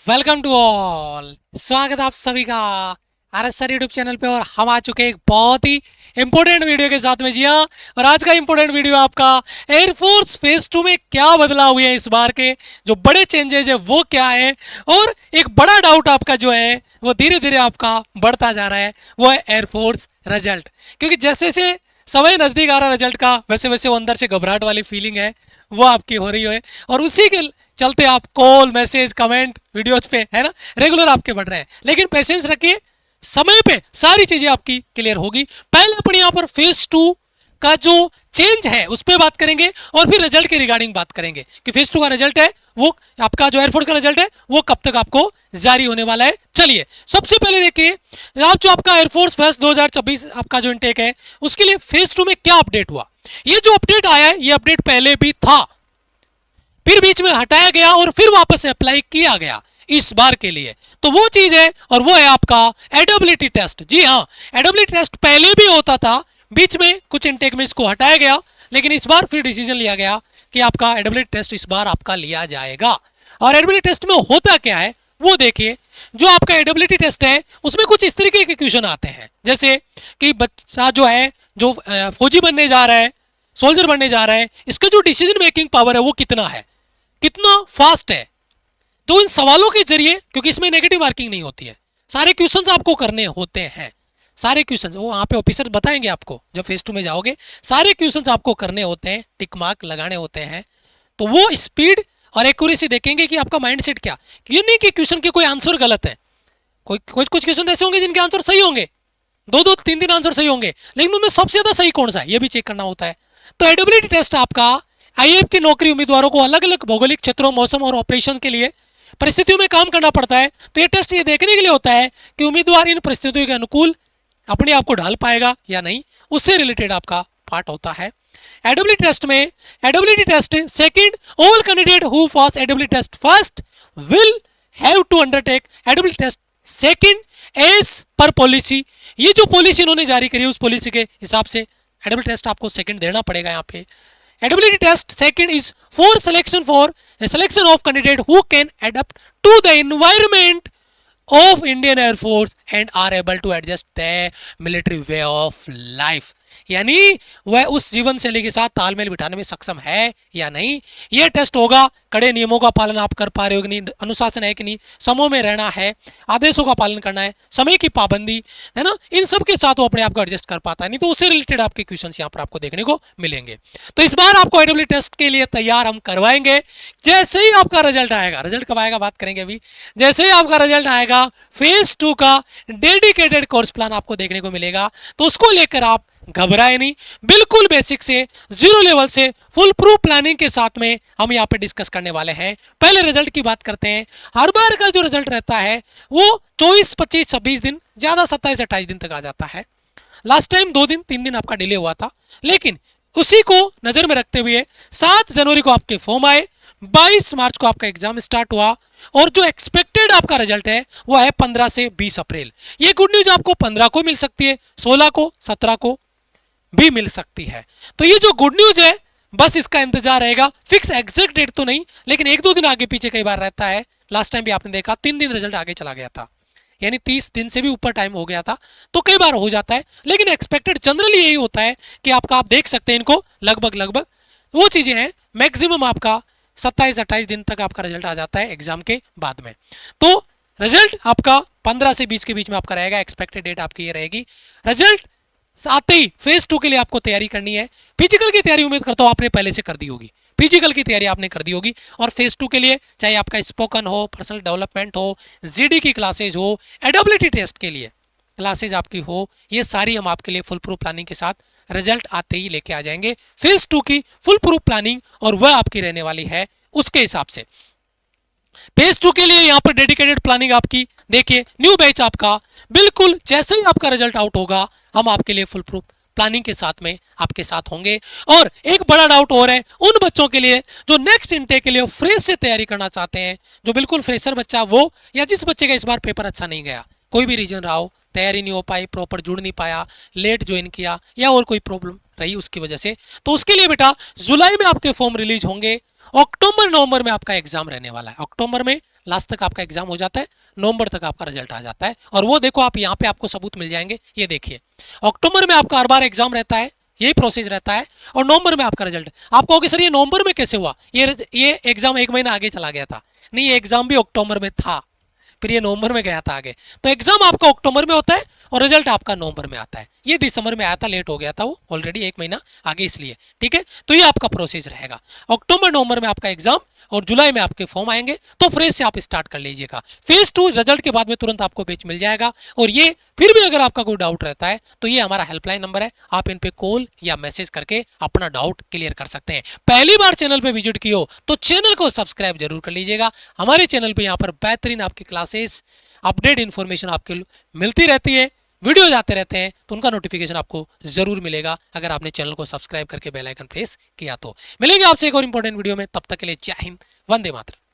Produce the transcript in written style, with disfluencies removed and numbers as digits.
Welcome to all. स्वागत आप सभी का RS सर यूट्यूब चैनल पे। और हम आ चुके हैं एक बहुत ही इंपॉर्टेंट वीडियो के साथ में। जी हाँ, और आज का इंपॉर्टेंट वीडियो आपका एयरफोर्स फेज 2 में क्या बदलाव हुए हैं, इस बार के जो बड़े चेंजेस है वो क्या है, और एक बड़ा डाउट आपका जो है वो धीरे धीरे आपका बढ़ता जा रहा है, वो है एयरफोर्स रिजल्ट। क्योंकि जैसे जैसे समय नज़दीक आ रहा है रिजल्ट का, वैसे वैसे वो अंदर से घबराहट वाली फीलिंग है वो आपकी हो रही है, और उसी के चलते आप कॉल मैसेज कमेंट वीडियोज पे है ना रेगुलर आपके बढ़ रहे हैं। लेकिन पेशेंस रखिए, समय पे सारी चीजें आपकी क्लियर होगी। पहले अपने यहाँ पर फेज 2 का जो चेंज है उस पर बात करेंगे, और फिर रिजल्ट के रिगार्डिंग बात करेंगे कि फेज 2 का रिजल्ट है वो आपका जो एयरफोर्स का रिजल्ट है वो कब तक आपको जारी होने वाला है। चलिए सबसे पहले देखिए, आप जो आपका एयरफोर्स फेस्ट 2026 आपका जो इनटेक है उसके लिए फेज 2 में क्या अपडेट हुआ। ये जो अपडेट आया है ये अपडेट पहले भी था, फिर बीच में हटाया गया और फिर वापस अप्लाई किया गया इस बार के लिए। तो वो चीज है, और वो है आपका एडेबिलिटी टेस्ट। जी हाँ, एडेबिलिटी टेस्ट पहले भी होता था, बीच में कुछ इनटेक में इसको हटाया गया, लेकिन इस बार फिर डिसीजन लिया गया कि आपका एडेबिलिटी टेस्ट इस बार आपका लिया जाएगा। और एडेबिलिटी टेस्ट में होता क्या है वो देखिए। जो आपका एडेबिलिटी टेस्ट है उसमें कुछ इस तरीके के क्वेश्चन आते हैं, जैसे कि बच्चा जो है जो फौजी बनने जा रहा है, सोल्जर बनने जा रहा है, इसका जो डिसीजन मेकिंग पावर है वो कितना है, कितना फास्ट है। तो इन सवालों के जरिए, क्योंकि इसमें नेगेटिव मार्किंग नहीं होती है, सारे क्वेश्चंस आपको करने होते हैं। सारे क्वेश्चंस वो वहाँ पे ऑफिसर बताएंगे आपको जब फेज 2 में जाओगे, सारे क्वेश्चंस आपको करने होते हैं, टिक मार्क लगाने होते हैं। तो वो स्पीड और एक्यूरेसी देखेंगे कि आपका माइंडसेट क्या। ये नहीं कि क्वेश्चन के कोई आंसर गलत है, कोई कुछ क्वेश्चन ऐसे होंगे जिनके आंसर सही होंगे, दो दो तीन तीन आंसर सही होंगे, लेकिन उनमें सबसे ज्यादा सही कौन सा है ये भी चेक करना होता है। तो एडेबिलिटी टेस्ट आपका IAF की नौकरी उम्मीदवारों को अलग अलग भौगोलिक क्षेत्रों, मौसम और ऑपरेशन के लिए परिस्थितियों में काम करना पड़ता है। तो ये टेस्ट ये देखने के लिए होता है कि उम्मीदवार इन परिस्थितियों के अनुकूल अपने आप को ढाल पाएगा या नहीं, उससे रिलेटेड आपका पार्ट होता है। एडेबिलिटी टेस्ट में adaptability test second, all candidate who pass adaptability test first will have to undertake adaptability test second as per policy. ये जो पॉलिसी इन्होंने जारी करी है उस पॉलिसी के हिसाब से एडेबिलिटी टेस्ट आपको सेकंड देना पड़ेगा यहाँ पे। Ability test second is for selection of candidate who can adapt to the environment of Indian Air Force and are able to adjust the military way of life। यानी वह उस जीवन शैली के साथ तालमेल बिठाने में सक्षम है या नहीं। यह टेस्ट होगा कड़े नियमों का पालन आप कर पा रहे हो कि नहीं, अनुशासन है कि नहीं, समूह में रहना है, आदेशों का पालन करना है, समय की पाबंदी है ना, इन सब के साथ वो अपने आप को एडजस्ट कर पाता है। नहीं तो उससे रिलेटेड आपके क्वेश्चन यहाँ पर आपको देखने को मिलेंगे। तो इस बार आपको एडेबिलिटी टेस्ट के लिए तैयार हम करवाएंगे। जैसे ही आपका रिजल्ट आएगा, रिजल्ट कब आएगा बात करेंगे अभी, जैसे ही आपका रिजल्ट आएगा फेज 2 का डेडिकेटेड कोर्स प्लान आपको देखने को मिलेगा। तो उसको लेकर आप घबराए नहीं, बिल्कुल बेसिक से जीरो लेवल से फुल प्रूफ प्लानिंग के साथ में हम यहाँ पे डिस्कस करने वाले हैं। पहले रिजल्ट की बात करते हैं। हर बार का जो रिजल्ट रहता है वो 24, 25, 26 दिन, ज्यादा 27, 28 दिन तक आ जाता है। लास्ट टाइम 2 दिन 3 दिन आपका डिले हुआ था, लेकिन उसी को नजर में रखते हुए 7 जनवरी को आपके फॉर्म आए, 22 मार्च को आपका एग्जाम स्टार्ट हुआ, और जो एक्सपेक्टेड आपका रिजल्ट है वो है 15 से 20 अप्रैल। ये गुड न्यूज आपको 15 को मिल सकती है, 16 को, 17 को भी मिल सकती है। तो ये जो गुड न्यूज है बस इसका इंतजार रहेगा। फिक्स एग्जैक्ट डेट तो नहीं, लेकिन 1-2 दिन आगे पीछे कई बार रहता है। लास्ट टाइम भी आपने देखा 3 दिन रिजल्ट आगे चला गया था, यानी 30 दिन से भी ऊपर टाइम हो गया था। तो कई बार हो जाता है, लेकिन एक्सपेक्टेड जनरली यही होता है कि आपका, आप देख सकते हैं इनको लगभग वो चीजें हैं। मैक्सिमम आपका 27-28 दिन तक आपका रिजल्ट आ जाता है एग्जाम के बाद में। तो रिजल्ट आपका 15 से 20 के बीच में आपका रहेगा। एक्सपेक्टेड डेट आपकी ये रहेगी। रिजल्ट आते ही फेज 2 के लिए आपको तैयारी करनी है। फिजिकल की तैयारी उम्मीद करता हूँ आपने पहले से कर दी होगी, फिजिकल की तैयारी आपने कर दी होगी। और फेज 2 के लिए चाहे आपका स्पोकन हो, पर्सनल डेवलपमेंट हो, GD की क्लासेज हो, एडेबिलिटी टेस्ट के लिए क्लासेज आपकी हो, ये सारी हम आपके लिए फुल प्रूफ प्लानिंग के साथ रिजल्ट आते ही लेके आ जाएंगे। फेज 2 की फुल प्रूफ प्लानिंग और वह आपकी रहने वाली है उसके हिसाब से। फेज 2 के लिए यहाँ पर डेडिकेटेड प्लानिंग आपकी देखिए, न्यू बैच आपका बिल्कुल जैसे ही आपका रिजल्ट आउट होगा हम आपके लिए फुल प्रूफ प्लानिंग के साथ में आपके साथ होंगे। और एक बड़ा डाउट और है उन बच्चों के लिए जो नेक्स्ट इनटेक के लिए फ्रेश से तैयारी करना चाहते हैं, जो बिल्कुल फ्रेशर बच्चा वो, या जिस बच्चे का इस बार पेपर अच्छा नहीं गया, कोई भी रीजन रहा हो, तैयारी नहीं हो पाई, प्रॉपर जुड़ नहीं पाया, लेट ज्वाइन किया, या और कोई प्रॉब्लम रही उसकी वजह से, तो उसके लिए बेटा जुलाई में आपके फॉर्म रिलीज होंगे अक्टूबर नवंबर में आपका एग्जाम रहने वाला है। अक्टूबर में लास्ट तक आपका एग्जाम हो जाता है, नवंबर तक आपका रिजल्ट आ जाता है। और वो देखो आप यहाँ पे आपको सबूत मिल जाएंगे। ये देखिए अक्टूबर में आपका हर बार एग्जाम रहता है, यही प्रोसेस रहता है, और नवंबर में आपका रिजल्ट। आप कहोगे सर ये नवंबर में कैसे हुआ, ये एग्जाम एक महीना आगे चला गया था। नहीं, ये एग्जाम भी अक्टूबर में था, फिर ये नवंबर में गया था आगे। तो एग्जाम आपका अक्टूबर में होता है और रिजल्ट आपका नवंबर में आता है। ये दिसंबर में आया था, लेट हो गया था वो ऑलरेडी एक महीना आगे इसलिए। ठीक है, तो ये आपका प्रोसेस रहेगा। अक्टूबर नवंबर में आपका एग्जाम और जुलाई में आपके फॉर्म आएंगे, तो फ्रेश से आप स्टार्ट कर लीजिएगा। फेज 2 रिजल्ट के बाद में तुरंत आपको बैच मिल जाएगा। और ये फिर भी अगर आपका कोई डाउट रहता है तो ये हमारा हेल्पलाइन नंबर है, आप इन पे कॉल या मैसेज करके अपना डाउट क्लियर कर सकते हैं। पहली बार चैनल पे विजिट किए हो तो चैनल को सब्सक्राइब जरूर कर लीजिएगा। हमारे चैनल पे यहाँ पर बेहतरीन आपकी क्लासेस, अपडेट इन्फॉर्मेशन आपके मिलती रहती है, वीडियो जाते रहते हैं, तो उनका नोटिफिकेशन आपको जरूर मिलेगा अगर आपने चैनल को सब्सक्राइब करके बेल आइकन प्रेस किया तो। मिलेंगे आपसे एक और इंपॉर्टेंट वीडियो में, तब तक के लिए जय हिंद, वंदे मातरम।